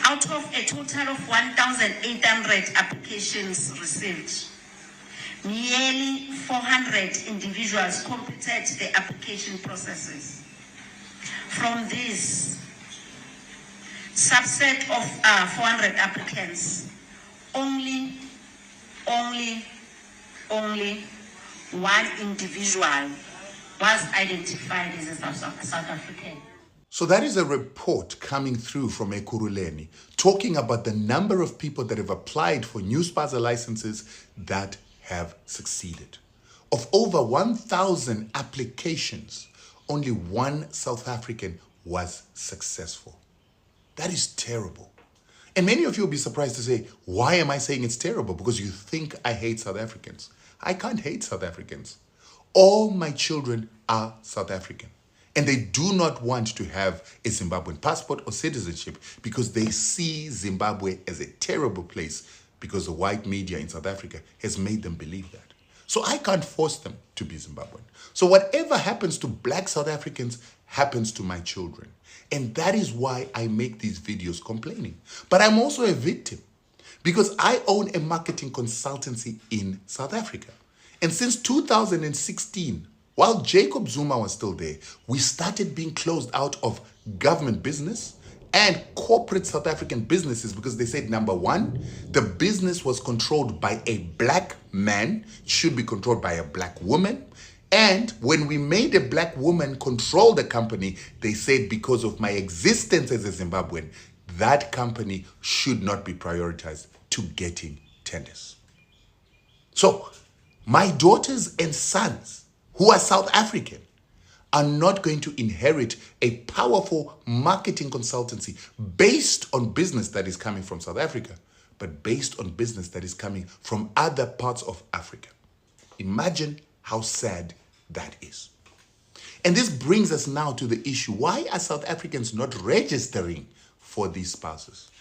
Out of a total of 1,800 applications received, nearly 400 individuals completed the application processes. From this subset of 400 applicants, only one individual was identified as a South African. So that is a report coming through from Ekurhuleni talking about the number of people that have applied for new spaza licenses that have succeeded. Of over 1,000 applications, only one South African was successful. That is terrible. And many of you will be surprised to say, why am I saying it's terrible? Because you think I hate South Africans. I can't hate South Africans. All my children are South African. And they do not want to have a Zimbabwean passport or citizenship because they see Zimbabwe as a terrible place because the white media in South Africa has made them believe that. So I can't force them to be Zimbabwean. So whatever happens to black South Africans happens to my children. And that is why I make these videos complaining. But I'm also a victim because I own a marketing consultancy in South Africa. And since 2016, while Jacob Zuma was still there, we started being closed out of government business and corporate South African businesses because they said, number one, the business was controlled by a black man, should be controlled by a black woman. And when we made a black woman control the company, they said because of my existence as a Zimbabwean, that company should not be prioritized to getting tenders. So my daughters and sons who are South African are not going to inherit a powerful marketing consultancy based on business that is coming from South Africa, but based on business that is coming from other parts of Africa. Imagine how sad that is. And this brings us now to the issue, why are South Africans not registering for these spouses?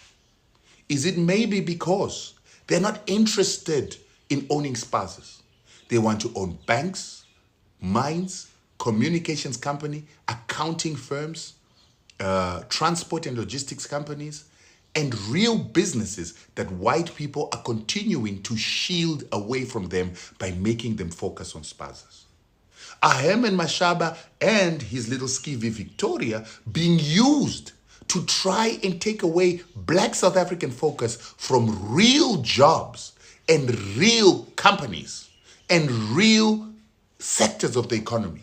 Is it maybe because they're not interested in owning spouses? They want to own banks, mines, communications company, accounting firms, transport and logistics companies, and real businesses that white people are continuing to shield away from them by making them focus on spazas. Herman Mashaba and his little skivvy Victoria being used to try and take away black South African focus from real jobs and real companies and real sectors of the economy?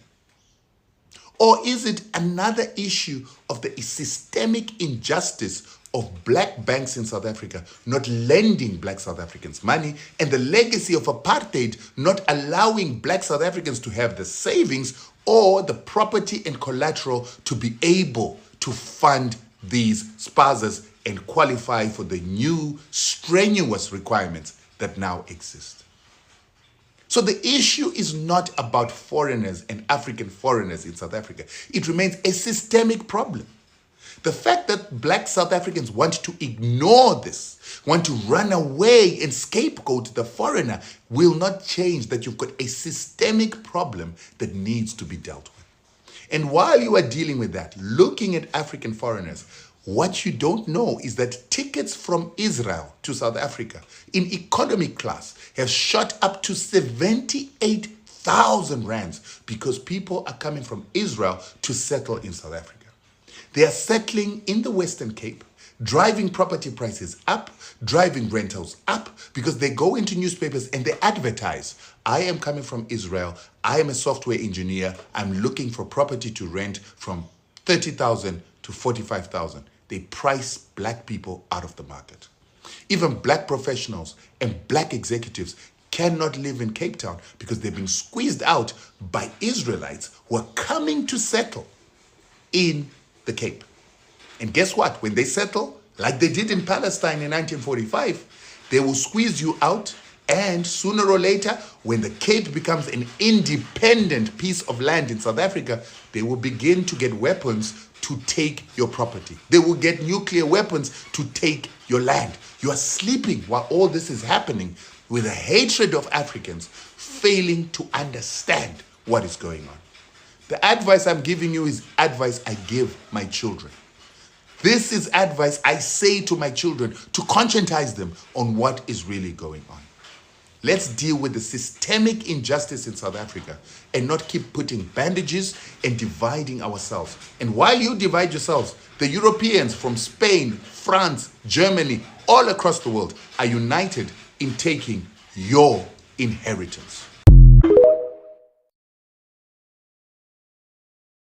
Or is it another issue of the systemic injustice of black banks in South Africa not lending black South Africans money and the legacy of apartheid not allowing black South Africans to have the savings or the property and collateral to be able to fund these spazas and qualify for the new strenuous requirements that now exist? So the issue is not about foreigners and African foreigners in South Africa. It remains a systemic problem. The fact that black South Africans want to ignore this, want to run away and scapegoat the foreigner, will not change that you've got a systemic problem that needs to be dealt with. And while you are dealing with that, looking at African foreigners, what you don't know is that tickets from Israel to South Africa in economy class have shot up to 78,000 rands because people are coming from Israel to settle in South Africa. They are settling in the Western Cape, driving property prices up, driving rentals up, because they go into newspapers and they advertise, I am coming from Israel, I am a software engineer, I'm looking for property to rent from 30,000 to 45,000. They price black people out of the market. Even black professionals and black executives cannot live in Cape Town because they've been squeezed out by Israelites who are coming to settle in the Cape. And guess what? When they settle, like they did in Palestine in 1945, they will squeeze you out, and sooner or later, when the Cape becomes an independent piece of land in South Africa, they will begin to get weapons to take your property. They will get nuclear weapons to take your land. You are sleeping while all this is happening with a hatred of Africans, failing to understand what is going on. The advice I'm giving you is advice I give my children. This is advice I say to my children to conscientize them on what is really going on. Let's deal with the systemic injustice in South Africa and not keep putting bandages and dividing ourselves. And while you divide yourselves, the Europeans from Spain, France, Germany, all across the world are united in taking your inheritance.